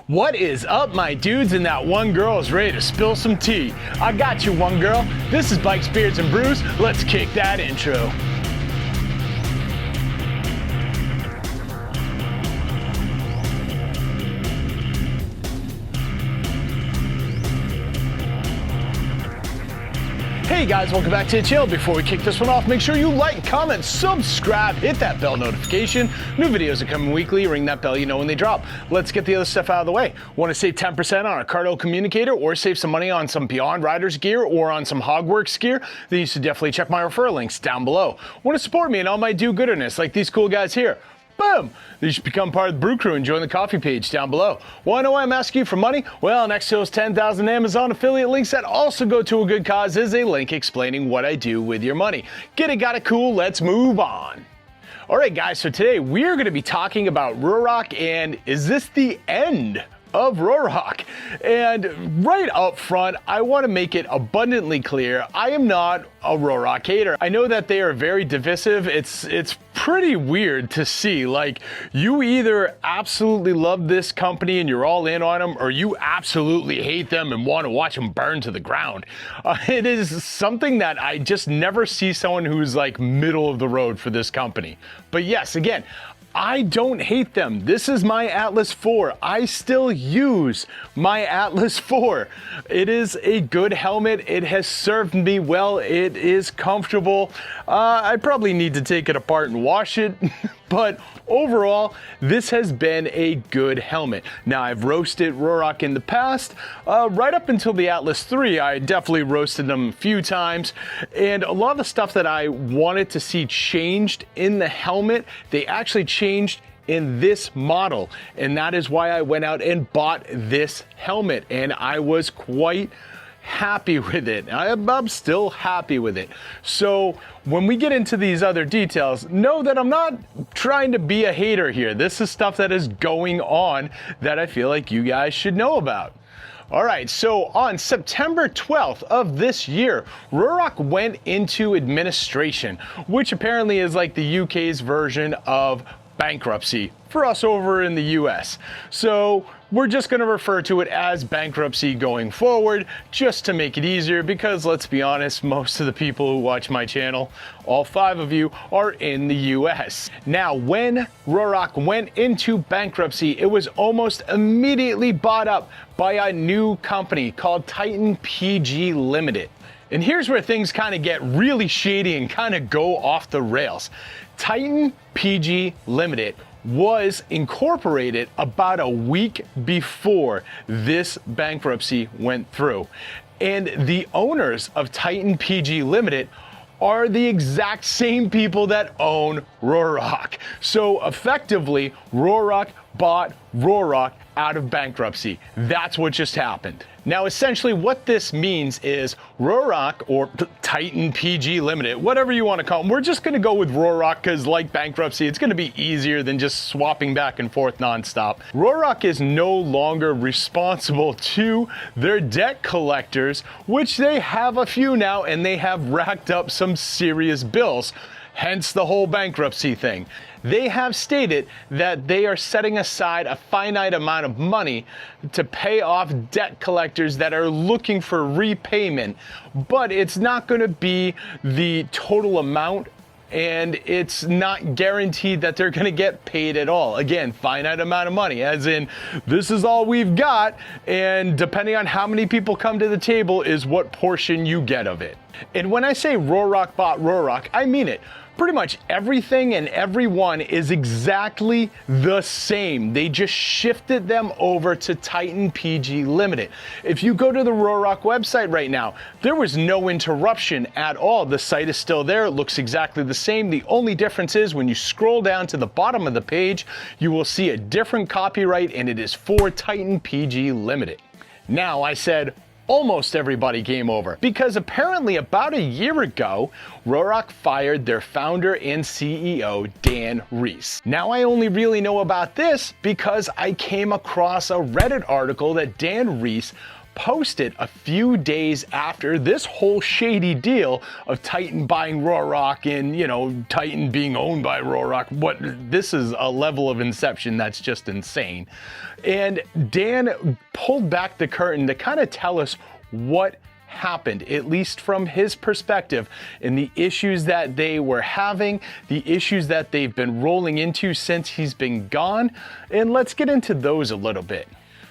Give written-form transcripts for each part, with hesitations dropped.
What is up, my dudes, and that one girl is ready to spill some tea. I got you, one girl. This is Bikes, Beards, and Brews. Let's kick that intro. Hey guys, welcome back to the channel. Before we kick this one off, make sure you like, comment, subscribe, hit that bell notification. New videos are coming weekly. Ring that bell, you know when they drop. Let's get the other stuff out of the way. Want to save 10% on a Cardo communicator or save some money on some Beyond Riders gear or on some Hogworks gear? Then you should definitely check my referral links down below. Want to support me and all my do-gooderness like these cool guys here? Boom! You should become part of the Brew Crew and join the coffee page down below. Want to know why I'm asking you for money? Well, next to those 10,000 Amazon affiliate links that also go to a good cause is a link explaining what I do with your money. Get it, got it, cool, let's move on. All right, guys, so today we're going to be talking about Ruroc, and is this the end of Ruroc? And right up front, I want to make it abundantly clear, I am not a Ruroc hater. I know that they are very divisive. It's pretty weird to see, like, you either absolutely love this company and you're all in on them, or you absolutely hate them and want to watch them burn to the ground. It is something that I just never see someone who's like middle of the road for this company. But yes, again, I don't hate them. This is my Atlas 4. I still use my Atlas 4. It is a good helmet. It has served me well. It is comfortable. I probably need to take it apart and wash it, but overall, this has been a good helmet. Now, I've roasted Ruroc in the past. Right up until the Atlas 3, I definitely roasted them a few times, and a lot of the stuff that I wanted to see changed in the helmet, they actually changed in this model, and that is why I went out and bought this helmet, and I was quite happy with it. I'm still happy with it. So when we get into these other details, know that I'm not trying to be a hater here. This is stuff that is going on that I feel like you guys should know about. All right, so on September 12th of this year, Ruroc went into administration, which apparently is like the UK's version of bankruptcy for us over in the US. So we're just going to refer to it as bankruptcy going forward, just to make it easier, because let's be honest, most of the people who watch my channel, all 5 of you, are in the US. Now, when Ruroc went into bankruptcy, it was almost immediately bought up by a new company called Titan PG Limited. And here's where things kind of get really shady and kind of go off the rails. Titan PG Limited was incorporated about a week before this bankruptcy went through. And the owners of Titan PG Limited are the exact same people that own Ruroc. So effectively, Ruroc bought Ruroc out of bankruptcy. That's what just happened. Now, essentially what this means is Ruroc, or Titan PG Limited, whatever you want to call them, we're just going to go with Ruroc because, like bankruptcy, it's going to be easier than just swapping back and forth nonstop. Ruroc is no longer responsible to their debt collectors, which they have a few now, and they have racked up some serious bills. Hence the whole bankruptcy thing. They have stated that they are setting aside a finite amount of money to pay off debt collectors that are looking for repayment, but it's not going to be the total amount, and it's not guaranteed that they're going to get paid at all. Again, finite amount of money, as in this is all we've got, and depending on how many people come to the table is what portion you get of it. And when I say Ruroc bought Ruroc, I mean it. Pretty much everything and everyone is exactly the same. They just shifted them over to Titan PG Limited. If you go to the Ruroc website right now, there was no interruption at all. The site is still there. It looks exactly the same. The only difference is when you scroll down to the bottom of the page, you will see a different copyright, and it is for Titan PG Limited. Now, I said almost everybody came over, because apparently about a year ago, Ruroc fired their founder and CEO, Dan Reese. Now, I only really know about this because I came across a Reddit article that Dan Reese posted a few days after this whole shady deal of Titan buying Ruroc and, you know, Titan being owned by Ruroc. This is a level of inception that's just insane. And Dan pulled back the curtain to kind of tell us what happened, at least from his perspective, and the issues that they were having, the issues that they've been rolling into since he's been gone. And let's get into those a little bit.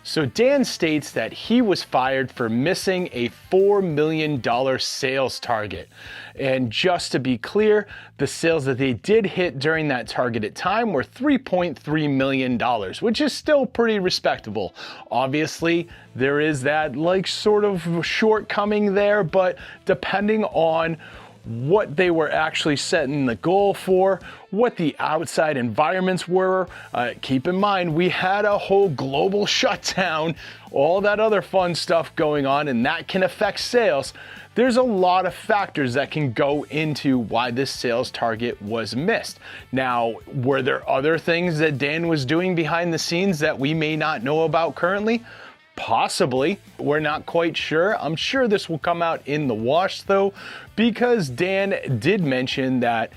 So Dan states that he was fired for missing a $4 million sales target. And just to be clear, the sales that they did hit during that targeted time were $3.3 million, which is still pretty respectable. Obviously, there is that like sort of shortcoming there, but depending on what they were actually setting the goal for, what the outside environments were. Keep in mind, we had a whole global shutdown, all that other fun stuff going on, and that can affect sales. There's a lot of factors that can go into why this sales target was missed. Now, were there other things that Dan was doing behind the scenes that we may not know about currently? Possibly. We're not quite sure. I'm sure this will come out in the wash though, because Dan did mention that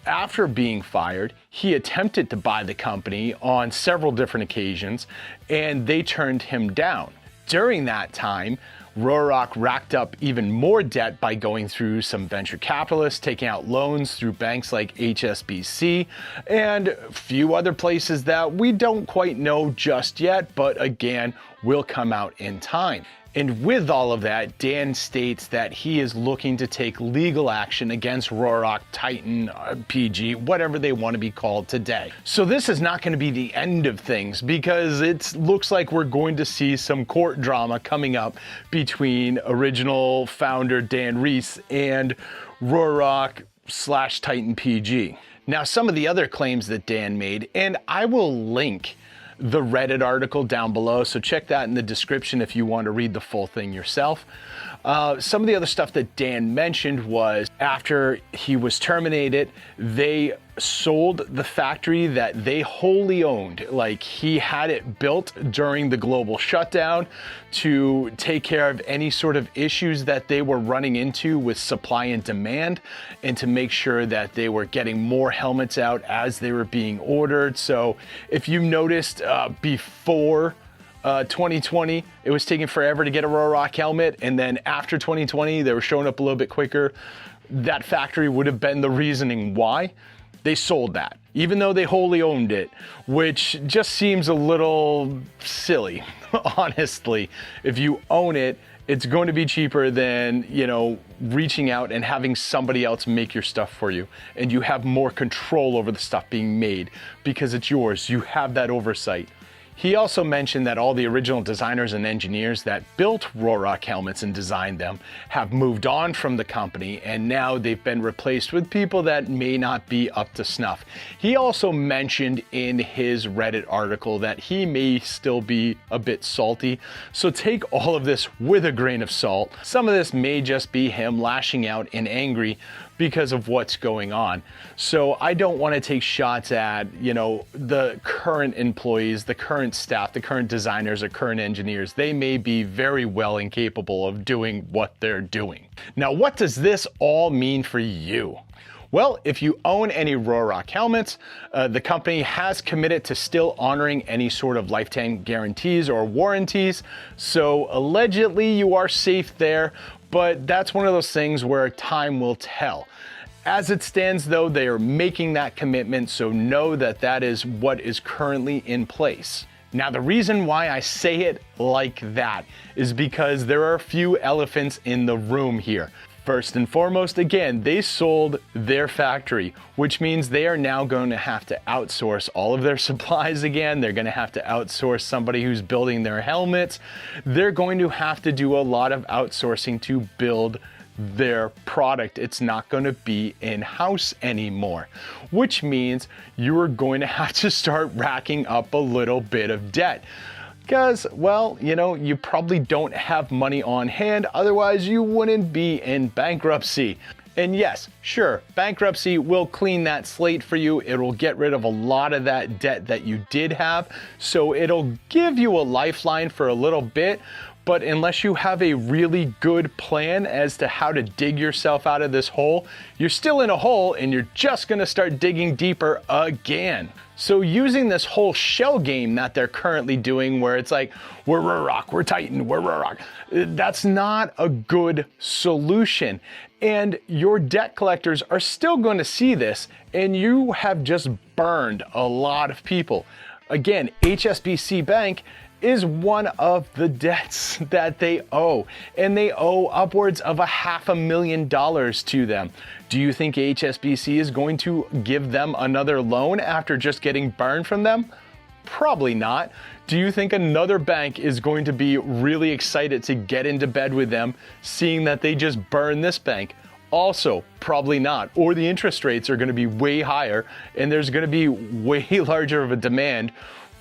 after being fired, he attempted to buy the company on several different occasions and they turned him down. During that time, Ruroc racked up even more debt by going through some venture capitalists, taking out loans through banks like HSBC, and a few other places that we don't quite know just yet, but again, will come out in time. And with all of that, Dan states that he is looking to take legal action against Ruroc, Titan, PG, whatever they want to be called today. So this is not going to be the end of things, because it looks like we're going to see some court drama coming up between original founder Dan Reese and Ruroc/Titan PG. Now, some of the other claims that Dan made, and I will link the Reddit article down below, so check that in the description if you want to read the full thing yourself. Some of the other stuff that Dan mentioned was after he was terminated, they sold the factory that they wholly owned. Like, he had it built during the global shutdown to take care of any sort of issues that they were running into with supply and demand, and to make sure that they were getting more helmets out as they were being ordered. So if you noticed before 2020, it was taking forever to get a Ruroc helmet, and then after 2020, they were showing up a little bit quicker. That factory would have been the reasoning why they sold that, even though they wholly owned it, which just seems a little silly, honestly. If you own it, it's going to be cheaper than, you know, reaching out and having somebody else make your stuff for you, and you have more control over the stuff being made because it's yours. You have that oversight. He also mentioned that all the original designers and engineers that built Ruroc helmets and designed them have moved on from the company, and now they've been replaced with people that may not be up to snuff. He also mentioned in his Reddit article that he may still be a bit salty, so take all of this with a grain of salt. Some of this may just be him lashing out and angry because of what's going on. So I don't want to take shots at, you know, the current employees, the current staff, the current designers or current engineers. They may be very well and capable of doing what they're doing. Now, what does this all mean for you? Well, if you own any Ruroc helmets, the company has committed to still honoring any sort of lifetime guarantees or warranties. So allegedly you are safe there, but that's one of those things where time will tell. As it stands though, they are making that commitment, so know that that is what is currently in place. Now, the reason why I say it like that is because there are a few elephants in the room here. First and foremost, again, they sold their factory, which means they are now going to have to outsource all of their supplies again. They're going to have to outsource somebody who's building their helmets. They're going to have to do a lot of outsourcing to build their product. It's not going to be in-house anymore, which means you're going to have to start racking up a little bit of debt. Because, well, you know, you probably don't have money on hand, otherwise you wouldn't be in bankruptcy. And yes, sure, bankruptcy will clean that slate for you. It will get rid of a lot of that debt that you did have. So it'll give you a lifeline for a little bit, But unless you have a really good plan as to how to dig yourself out of this hole, you're still in a hole and you're just gonna start digging deeper again. So using this whole shell game that they're currently doing where it's like, we're Ruroc, we're Titan, we're Ruroc, that's not a good solution. And your debt collectors are still going to see this, and you have just burned a lot of people. Again, HSBC Bank is one of the debts that they owe, and they owe upwards of $500,000 to them. Do you think HSBC is going to give them another loan after just getting burned from them? Probably not. Do you think another bank is going to be really excited to get into bed with them, seeing that they just burned this bank? Also, probably not. Or the interest rates are going to be way higher, and there's going to be way larger of a demand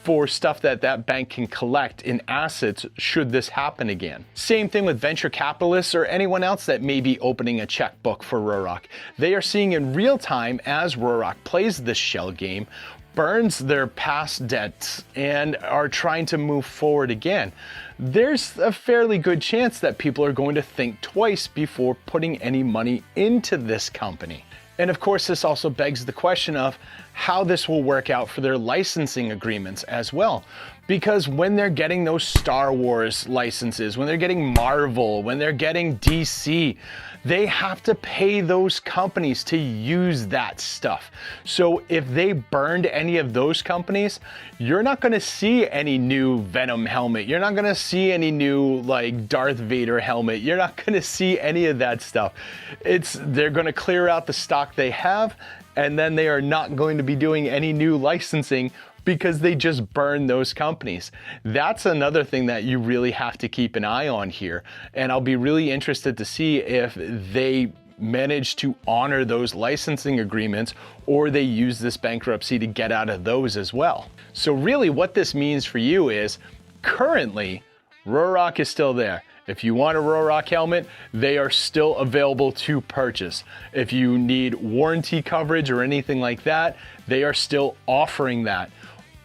for stuff that that bank can collect in assets should this happen again. Same thing with venture capitalists or anyone else that may be opening a checkbook for Ruroc. They are seeing in real time as Ruroc plays this shell game, burns their past debts, and are trying to move forward again. There's a fairly good chance that people are going to think twice before putting any money into this company. And of course, this also begs the question of how this will work out for their licensing agreements as well. Because when they're getting those Star Wars licenses, when they're getting Marvel, when they're getting DC, they have to pay those companies to use that stuff. So if they burned any of those companies, you're not gonna see any new Venom helmet. You're not gonna see any new like Darth Vader helmet. You're not gonna see any of that stuff. They're gonna clear out the stock they have, and then they are not going to be doing any new licensing because they just burn those companies. That's another thing that you really have to keep an eye on here. And I'll be really interested to see if they manage to honor those licensing agreements or they use this bankruptcy to get out of those as well. So really what this means for you is currently Ruroc is still there. If you want a Ruroc helmet, they are still available to purchase. If you need warranty coverage or anything like that, they are still offering that.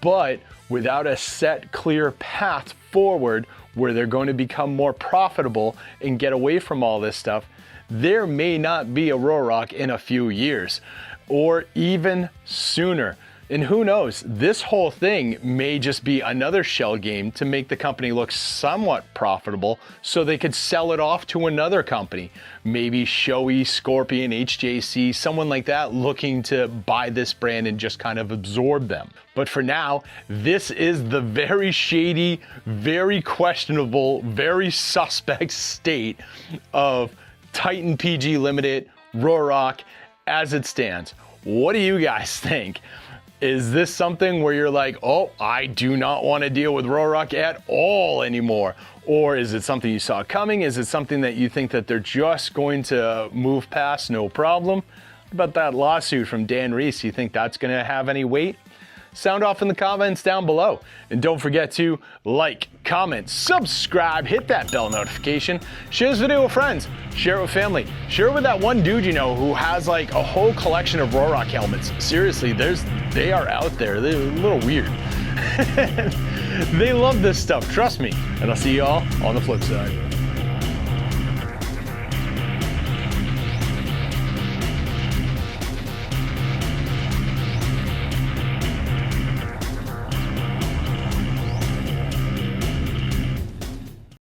But without a set, clear path forward where they're going to become more profitable and get away from all this stuff, there may not be a Ruroc in a few years or even sooner. And who knows, this whole thing may just be another shell game to make the company look somewhat profitable so they could sell it off to another company. Maybe Shoei, Scorpion, HJC, someone like that looking to buy this brand and just kind of absorb them. But for now, this is the very shady, very questionable, very suspect state of Titan PG Limited, Ruroc, as it stands. What do you guys think? Is this something where you're like, oh, I do not want to deal with Ruroc at all anymore? Or is it something you saw coming? Is it something that you think that they're just going to move past, no problem? What about that lawsuit from Dan Reese? You think that's going to have any weight? Sound off in the comments down below. And don't forget to like, comment, subscribe, hit that bell notification, share this video with friends, share it with family, share it with that one dude you know who has like a whole collection of Ruroc helmets. Seriously, they are out there. They're a little weird. They love this stuff, trust me. And I'll see you all on the flip side.